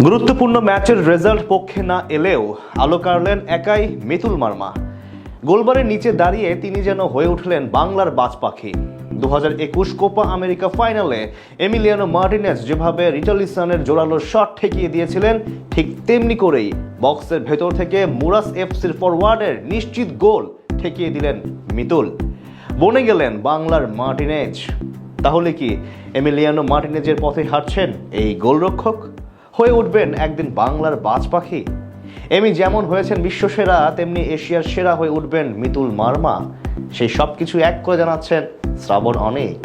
গুরুত্বপূর্ণ ম্যাচের রেজাল্ট পক্ষে না এলেও আলো কাড়লেন একাই মিতুল মার্মা। গোলবারের নিচে দাঁড়িয়ে তিনি যেন হয়ে উঠলেন বাংলার বাজ পাখি। 2021 কোপা আমেরিকা ফাইনালে এমিলিয়ানো মার্টিনেজ যেভাবে রিচার্লিসনের জোরালো শট ঠেকিয়ে দিয়েছিলেন, ঠিক তেমনি করেই বক্সের ভেতর থেকে মুরাস এফসির ফরওয়ার্ডের নিশ্চিত গোল ঠেকিয়ে দিলেন মিতুল। বনে গেলেন বাংলার মার্টিনেজ। তাহলে কি এমিলিয়ানো মার্টিনেজের পথে হাঁটছেন এই গোলরক্ষক? হয়ে উঠবেন একদিন বাংলার বাজ পাখি? এমি যেমন হয়েছেন বিশ্বসেরা, তেমনি এশিয়ার সেরা হয়ে উঠবেন মিতুল মার্মা। সেই সব কিছু এক করে জানাচ্ছেন শ্রাবণ অনেক।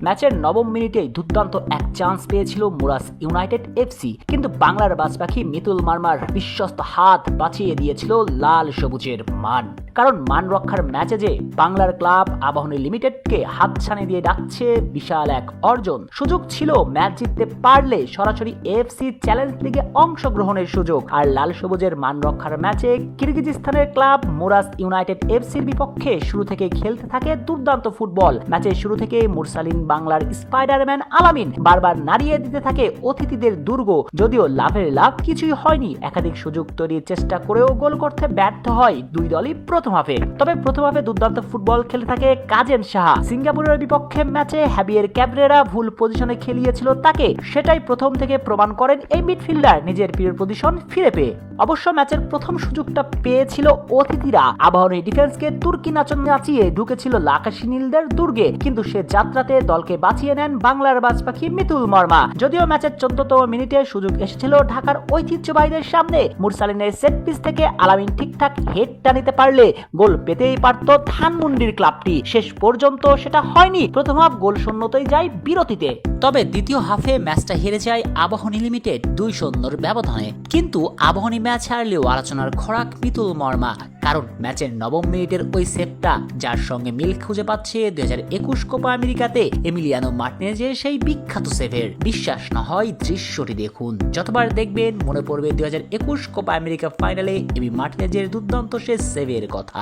ম্যাচের নবম মিনিটেই দুর্দান্ত এক চান্স পেয়েছিল মুরাস ইউনাইটেড এফসি, কিন্তু বাংলার বাজপাখি মিতুল মার্মার বিশ্বস্ত হাত বাঁচিয়ে দিয়েছিল লাল সবুজের মান। কারণ মান রক্ষার ম্যাচে যে বাংলার ক্লাব আবাহনী লিমিটেডকে হাতছানি দিয়ে ডাকছে বিশাল এক অর্জন। সুযোগ ছিল ম্যাচ জিততে পারলে সরাসরি এফসি চ্যালেঞ্জ লিগে অংশগ্রহণের সুযোগ। আর লাল সবুজের মান রক্ষার ম্যাচে কিরগিজস্তানের ক্লাব মুরাস ইউনাইটেড এফসির বিপক্ষে শুরু থেকে খেলতে থাকে দুর্দান্ত ফুটবল। ম্যাচের শুরু থেকে মুরসালিন বাংলার স্পাইডারম্যান আলামিন বারবার নাড়িয়ে দিতে থাকে অতিথিদের দুর্গ। যদিও লাভের লাভ কিছুই হয়নি, একাধিক সুযোগ তৈরির চেষ্টা করেও গোল করতে ব্যর্থ হয় দুই দলই প্রথম হাফে। তবে প্রথম হাফে দুর্দান্ত ফুটবল খেলে থাকে কাজেম সাহা। সিঙ্গাপুরের বিপক্ষে ম্যাচে হ্যাবিয়ের ক্যাবরেরা ভুল পজিশনে খেলিয়েছিল তাকে, সেটাই প্রথম থেকে প্রমাণ করেন এই মিডফিল্ডার নিজের প্রিয় পজিশন ফিরে পেয়ে। অবশ্য ম্যাচের প্রথম সুযোগটা পেয়েছিল অতিথিরা। আবাহনী ডিফেন্সকে তুর্কি নাচন নাচিয়ে ঢুকেছিল লাকাশি নীলদের দুর্গে, কিন্তু সে যাত্রাতে দলকে বাঁচিয়ে নেন বাংলার বাজপাখি মিতুল মার্মা। যদিও ম্যাচের 14তম মিনিটে সুযোগ এসেছিল ঢাকার ঐতিহ্যবাহীদের সামনে। মুরসালিনের সেট পিস থেকে আলামিন ঠিকঠাক হেডটা নিতে পারলে গোল পেতেই পারত ধানমন্ডির ক্লাবটি। শেষ পর্যন্ত সেটা হয়নি। প্রথম হাফ গোল শূন্যতেই যায় বিরতিতে। তবে দ্বিতীয় হাফে ম্যাচটা হেরে যায় আবাহনী লিমিটেড 2-0 ব্যবধানে। কিন্তু আবাহনী ম্যাচ হারলেও আলোচনার খোরাক মিতুল মার্মা। কারণ ম্যাচের নবম মিনিটের ওই সেভটা, যার সঙ্গে মিল খুঁজে পাচ্ছে 2021 কোপা আমেরিকাতে এমিলিয়ানো মার্টিনেজের সেই বিখ্যাত সেভের। বিশ্বাস না হয় দৃশ্যটি দেখুন, যতবার দেখবেন মনে পড়বে 2021 কোপা আমেরিকা ফাইনালে এমি মার্টিনেজের দুর্দান্ত সে সেভের কথা।